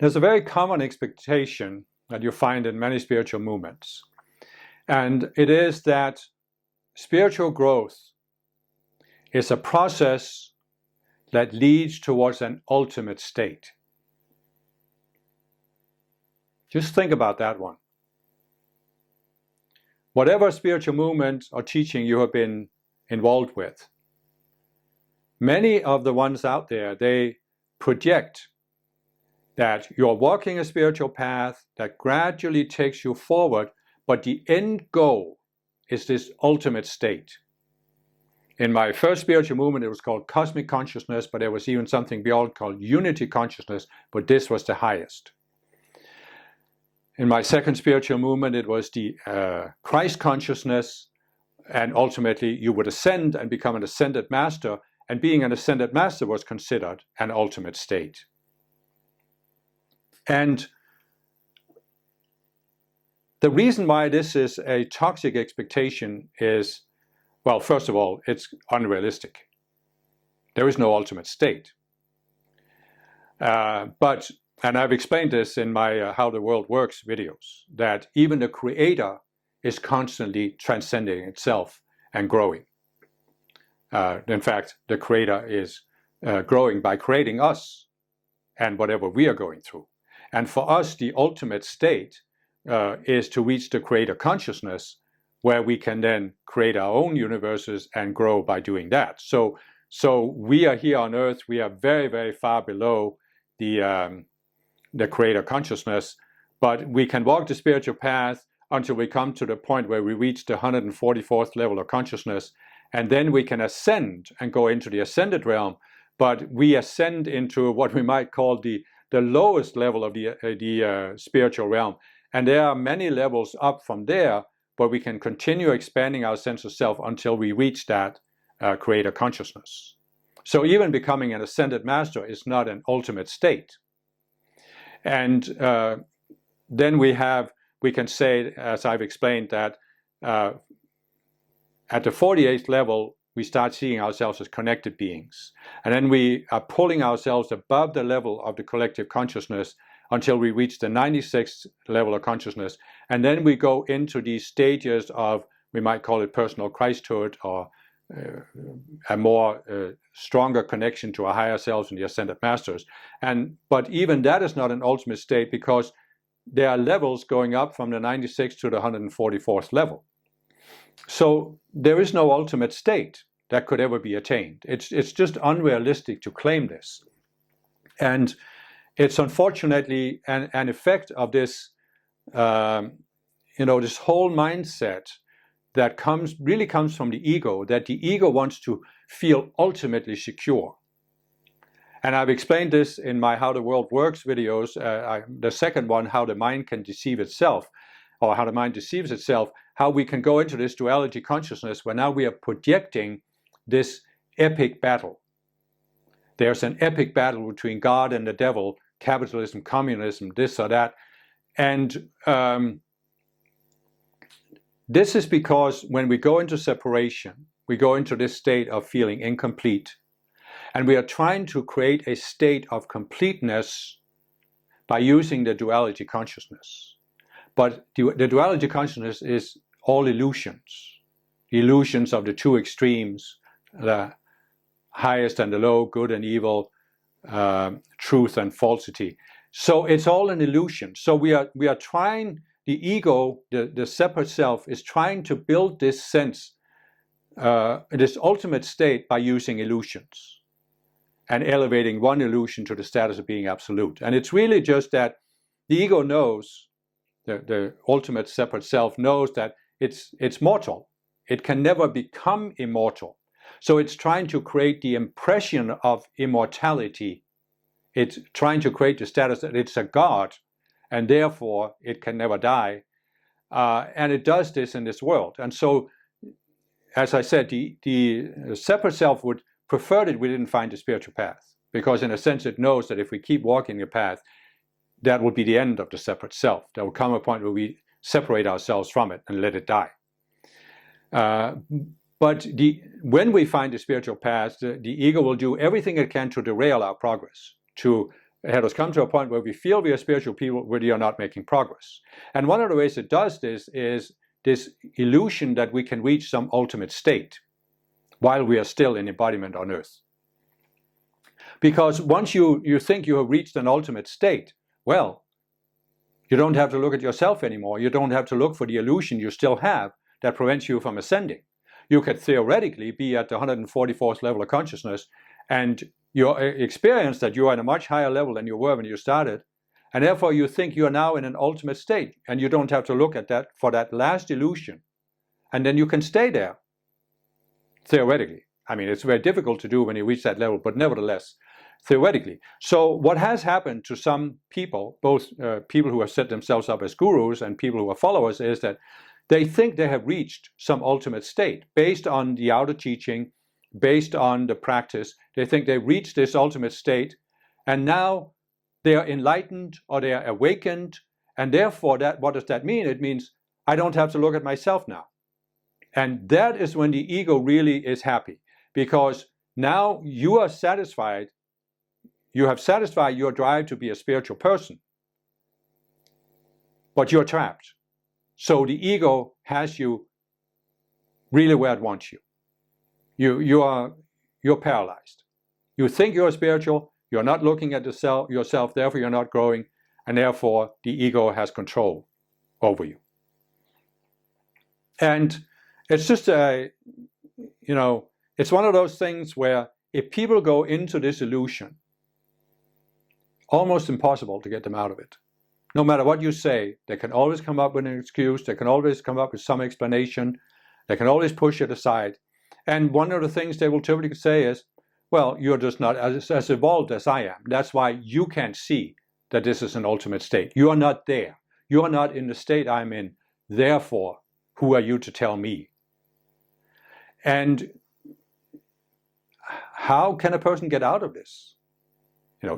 There's a very common expectation that you find in many spiritual movements, and it is that spiritual growth is a process that leads towards an ultimate state. Just think about that one. Whatever spiritual movement or teaching you have been involved with, many of the ones out there, they project that you're walking a spiritual path that gradually takes you forward, but the end goal is this ultimate state. In my first spiritual movement, it was called cosmic consciousness, but there was even something beyond called unity consciousness, but this was the highest. In my second spiritual movement, it was the Christ consciousness, and ultimately you would ascend and become an ascended master, and being an ascended master was considered an ultimate state. And the reason why this is a toxic expectation is, well, first of all, it's unrealistic. There is no ultimate state. And I've explained this in my How the World Works videos, that even the Creator is constantly transcending itself and growing. In fact, the Creator is growing by creating us and whatever we are going through. And for us, the ultimate state is to reach the Creator consciousness, where we can then create our own universes and grow by doing that. So we are here on Earth. We are very, very far below the Creator consciousness, but we can walk the spiritual path until we come to the point where we reach the 144th level of consciousness, and then we can ascend and go into the ascended realm. But we ascend into what we might call the lowest level of the spiritual realm, and there are many levels up from there, but we can continue expanding our sense of self until we reach that Creator consciousness. So even becoming an ascended master is not an ultimate state. And then we can say, as I've explained, that at the 48th level, we start seeing ourselves as connected beings. And then we are pulling ourselves above the level of the collective consciousness until we reach the 96th level of consciousness. And then we go into these stages of, we might call it personal Christhood, or a more stronger connection to our higher selves and the ascended masters. But even that is not an ultimate state, because there are levels going up from the 96th to the 144th level. So there is no ultimate state that could ever be attained. It's just unrealistic to claim this. And it's unfortunately an effect of this, this whole mindset that really comes from the ego, that the ego wants to feel ultimately secure. And I've explained this in my How the World Works videos, the second one, How the Mind Can Deceive Itself, or How the Mind Deceives Itself, how we can go into this duality consciousness where now we are projecting this epic battle. There's an epic battle between God and the devil, capitalism, communism, this or that. And this is because when we go into separation, we go into this state of feeling incomplete. And we are trying to create a state of completeness by using the duality consciousness. But the duality consciousness is all illusions of the two extremes, the highest and the low, good and evil, truth and falsity. So it's all an illusion. So we are trying, the ego, the separate self, is trying to build this sense, this ultimate state by using illusions and elevating one illusion to the status of being absolute. And it's really just that the ego knows, the ultimate separate self knows that it's mortal. It can never become immortal. So it's trying to create the impression of immortality. It's trying to create the status that it's a god, and therefore it can never die. And it does this in this world. And so, as I said, the separate self would prefer that we didn't find the spiritual path, because in a sense it knows that if we keep walking the path, that will be the end of the separate self. There will come a point where we separate ourselves from it and let it die. But when we find the spiritual path, the ego will do everything it can to derail our progress, to had us come to a point where we feel we are spiritual people, but we are not making progress. And one of the ways it does this is this illusion that we can reach some ultimate state while we are still in embodiment on earth. Because once you think you have reached an ultimate state, well, you don't have to look at yourself anymore. You don't have to look for the illusion you still have that prevents you from ascending. You could theoretically be at the 144th level of consciousness, and you experience that you are at a much higher level than you were when you started, and therefore you think you are now in an ultimate state, and you don't have to look at that for that last illusion, and then you can stay there, theoretically. I mean, it's very difficult to do when you reach that level, but nevertheless, theoretically. So what has happened to some people, both people who have set themselves up as gurus and people who are followers, is that they think they have reached some ultimate state based on the outer teaching, based on the practice. They think they've reached this ultimate state, and now they are enlightened or they are awakened, and therefore what does that mean? It means I don't have to look at myself now. And that is when the ego really is happy, because now you are satisfied. You have satisfied your drive to be a spiritual person, but you're trapped. So the ego has you really where it wants you. You're paralyzed. You think you're spiritual, you're not looking at yourself, therefore you're not growing, and therefore the ego has control over you. And it's just it's one of those things where if people go into this illusion, almost impossible to get them out of it. No matter what you say, they can always come up with an excuse, they can always come up with some explanation, they can always push it aside. And one of the things they will typically say is, well, you're just not as evolved as I am. That's why you can't see that this is an ultimate state. You are not there. You are not in the state I'm in. Therefore, who are you to tell me? And how can a person get out of this?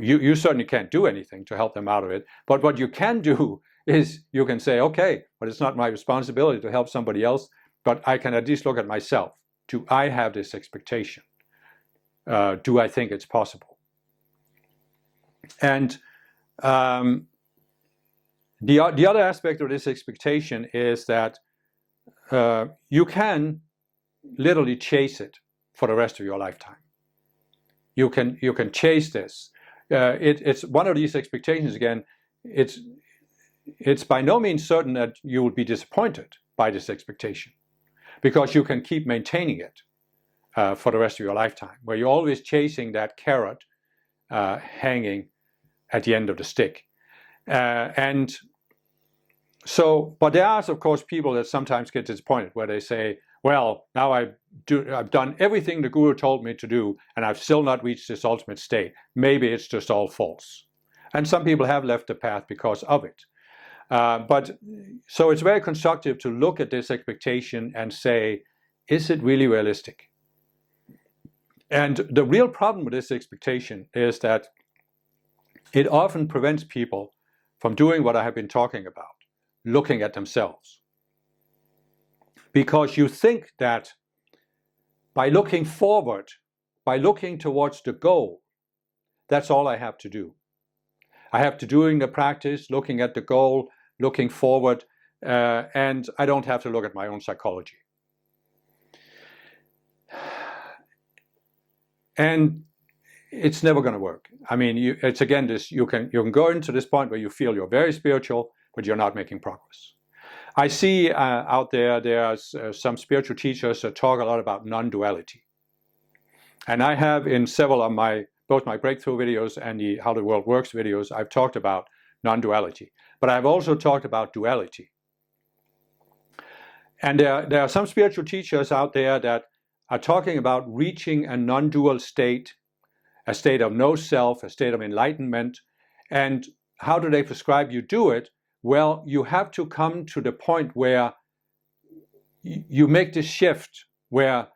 You certainly can't do anything to help them out of it. But what you can do is you can say, okay, but it's not my responsibility to help somebody else, but I can at least look at myself. Do I have this expectation? Do I think it's possible? And the other aspect of this expectation is that you can literally chase it for the rest of your lifetime. You can chase this. It's one of these expectations, again, it's by no means certain that you will be disappointed by this expectation, because you can keep maintaining it for the rest of your lifetime, where you're always chasing that carrot hanging at the end of the stick. And so, but there are, of course, people that sometimes get disappointed, where they say, well, now I've done everything the guru told me to do, and I've still not reached this ultimate state. Maybe it's just all false. And some people have left the path because of it. But so it's very constructive to look at this expectation and say, is it really realistic? And the real problem with this expectation is that it often prevents people from doing what I have been talking about, looking at themselves. Because you think that by looking forward, by looking towards the goal, that's all I have to do. I have to doing the practice, looking at the goal, looking forward, and I don't have to look at my own psychology. And it's never going to work. I mean, it's again this: you can go into this point where you feel you're very spiritual, but you're not making progress. I see out there's some spiritual teachers that talk a lot about non-duality. And I have in several of both my breakthrough videos and the How the World Works videos, I've talked about non-duality. But I've also talked about duality. And there are some spiritual teachers out there that are talking about reaching a non-dual state, a state of no self, a state of enlightenment. And how do they prescribe you do it? Well, you have to come to the point where you make this shift where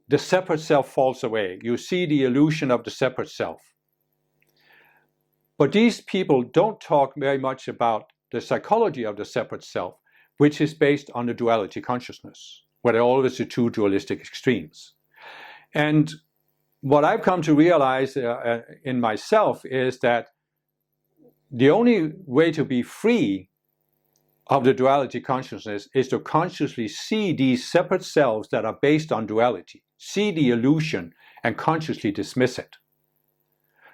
the separate self falls away. You see the illusion of the separate self. But these people don't talk very much about the psychology of the separate self, which is based on the duality consciousness, where there are always the two dualistic extremes. And what I've come to realize in myself is that the only way to be free of the duality consciousness is to consciously see these separate selves that are based on duality, see the illusion, and consciously dismiss it.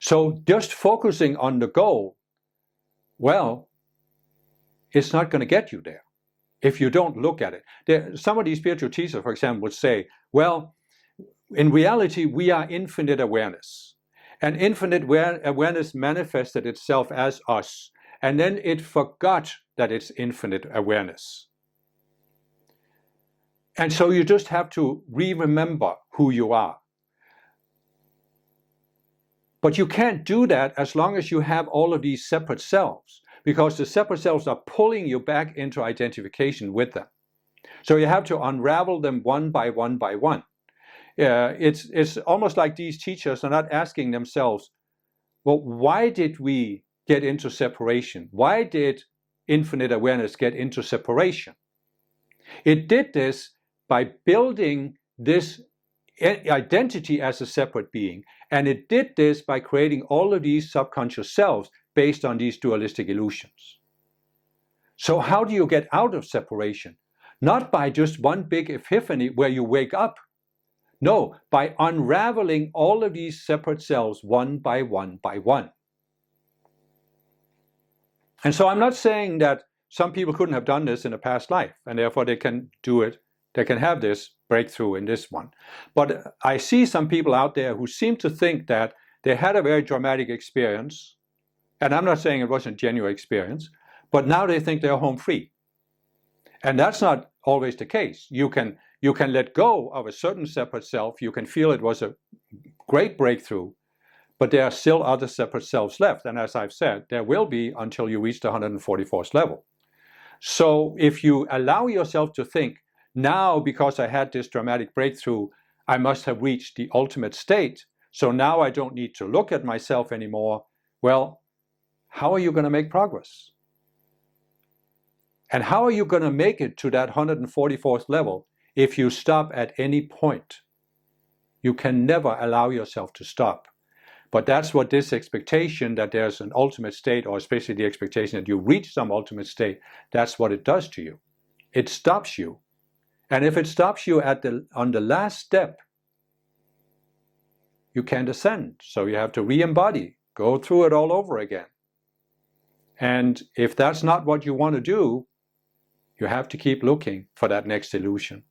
So just focusing on the goal, well, it's not going to get you there if you don't look at it. Some of these spiritual teachers, for example, would say, well, in reality, we are infinite awareness. And infinite awareness manifested itself as us. And then it forgot that it's infinite awareness. And so you just have to remember who you are. But you can't do that as long as you have all of these separate selves, because the separate selves are pulling you back into identification with them. So you have to unravel them one by one by one. It's almost like these teachers are not asking themselves, well, why did we get into separation? Why did infinite awareness get into separation? It did this by building this identity as a separate being, and it did this by creating all of these subconscious selves based on these dualistic illusions. So how do you get out of separation? Not by just one big epiphany where you wake up. No, by unraveling all of these separate selves one by one by one. And so I'm not saying that some people couldn't have done this in a past life, and therefore they can do it, they can have this breakthrough in this one. But I see some people out there who seem to think that they had a very dramatic experience, and I'm not saying it wasn't a genuine experience, but now they think they're home free. And that's not always the case. You can let go of a certain separate self, you can feel it was a great breakthrough, but there are still other separate selves left. And as I've said, there will be until you reach the 144th level. So if you allow yourself to think, now because I had this dramatic breakthrough, I must have reached the ultimate state, so now I don't need to look at myself anymore, well, how are you going to make progress? And how are you going to make it to that 144th level if you stop at any point? You can never allow yourself to stop. But that's what this expectation that there's an ultimate state, or especially the expectation that you reach some ultimate state, that's what it does to you. It stops you. And if it stops you on the last step, you can't ascend. So you have to re-embody, go through it all over again. And if that's not what you want to do, you have to keep looking for that next illusion.